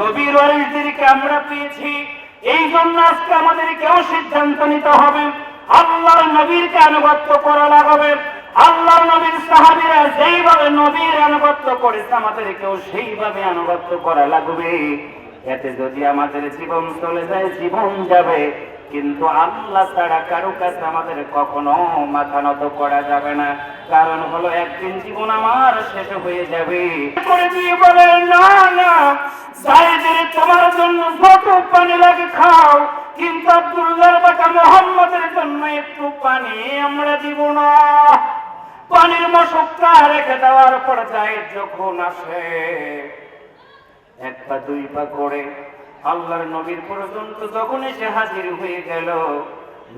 নবীর ওয়ারিসদেরকে আমরা পেয়েছি। এই জন্য আজকে আমাদেরকেও সিদ্ধান্ত নিতে হবে, আল্লাহর নবীরকে আনুগত্য করা লাগবে। আল্লাহর নবীর সাহাবীরা যেইভাবে নবীর আনুগত্য করেছে আমাদেরকেও সেইভাবে আনুগত্য করা লাগবে। এতে যদি আমাদের জীবন চলে যায়, জীবন যাবে, কিন্তু আল্লাহ ছাড়া কারো কাছে আমাদের কখনো মাথা নত করা যাবে না। কারণ হলো একদিন জীবন আমার শেষ হয়ে যাবে। করে দিয়ে বলে, না না যায়েদের তোমার জন্য যত পানি লাগে খাও, কিন্তু আব্দুল্লাহর বেটা মুহাম্মদের জন্য একটু পানি আমরা দিব না। পানির মশকটা রেখে দেওয়ার পর যায়েদ যখন আসে, এক পা দুই পা করে আল্লাহর নবীর পর্যন্ত যখন এসে হাজির হয়ে গেল,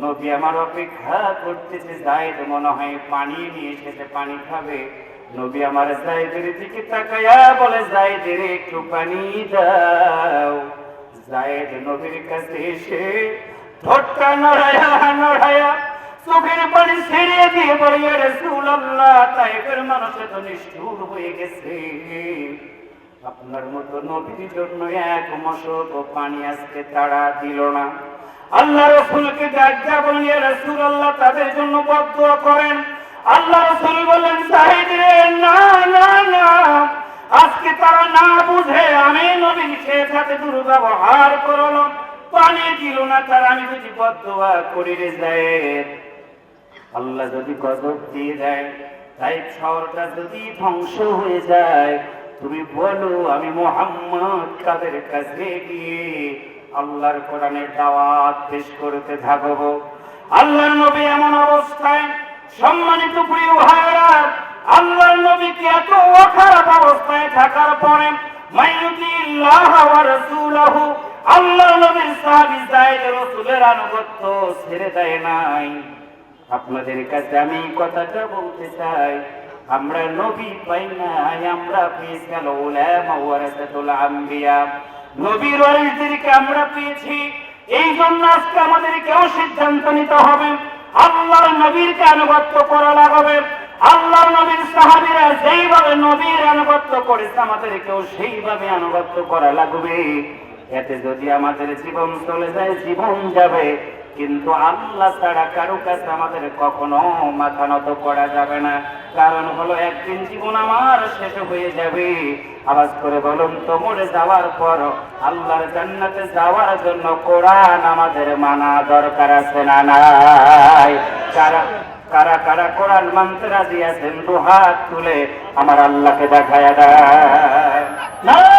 নবী আমার অপেক্ষা করতেছে। যায়েদ মনে হয় পানি নিয়ে এসেছে, পানি খাবে। নবী আমার যায়েদের দিকে তাকায়া বলে, যায়েদের একটু পানি দাও। যায়েদ নবীর কাছে এসে ঠোঁটটা নড়ায়া নড়ায়া চোখের পানি ছেড়ে দিয়ে বলে, ইয়া রাসূলুল্লাহ, তায়েফের মানুষ তো নিষ্ঠুর হয়ে গেছে, আপনার মতো নবীর জন্য এক মশক পানি আজকে তারা দিল না। আল্লাহ রাসূলকে ডাকা বলেন, ইয়া রাসূলুল্লাহ, তাদের জন্য বদদুয়া করেন। আল্লাহ রাসূল বললেন, যায়েদ রে, না না না, আজকে তারা না বুঝে আমি নবীর সাথে দুর্ব্যবহার করলো, পানি দিল না, তারা আমি যদি বদদুয়া করি রে যায়েদ, আল্লাহ যদি গজব দিয়ে দেয়, তাই শহরটা যদি ধ্বংস হয়ে যায়, তুমি বলো আমি মুহাম্মদ কাদের কাছে গিয়ে আল্লাহর কোরআনের দাওয়াত পেশ করতে থাকবো। আল্লাহর নবী এমন অবস্থায়, সম্মানিত প্রিয় ভাইরা, আল্লাহর নবী কি এত খারাপ অবস্থায় থাকার পরে মাইয়ুতিল্লাহ ওয়া রাসূলহু, আল্লাহর নবীর সাহাবী যায়েদ রাসূলের আনুগত্য ছেড়ে দেয় নাই। আপনাদের কাছে আমি কথাটা বলতে চাই, আমরা নবী পাই নাই, আমরা পেয়েছি উলামা ওয়ারাসাতুল আম্বিয়া, নবীর ওয়ারিসদেরকে আমরা পেয়েছি। এই জন্য আজকে আমাদেরকেও সিদ্ধান্ত নিতে হবে, আল্লাহর নবীরকে আনুগত্য করা লাগবে। আল্লাহর নবীর সাহাবীরা যেইভাবে নবীর আনুগত্য করেছে আমাদেরকেও সেইভাবে আনুগত্য করা লাগবে। এতে যদি আমাদের জীবন চলে যায়, জীবন যাবে, কিন্তু আল্লাহ ছাড়া কারো কাছে আমাদের কখনো মাথা নত করা যাবে না। কারণ হলো একদিন জীবন আমার শেষ হয়ে যাবে। আওয়াজ করে বলুন তো, মরে যাওয়ার পর আল্লাহর জান্নাতে যাওয়ার জন্য কোরআন আমাদের মানা দরকার আছে না নাই? কারা কারা কারা কোরআন মানতে রাজি আছেন? দুহাত তুলে আমার আল্লাহকে দেখায়া দেয়।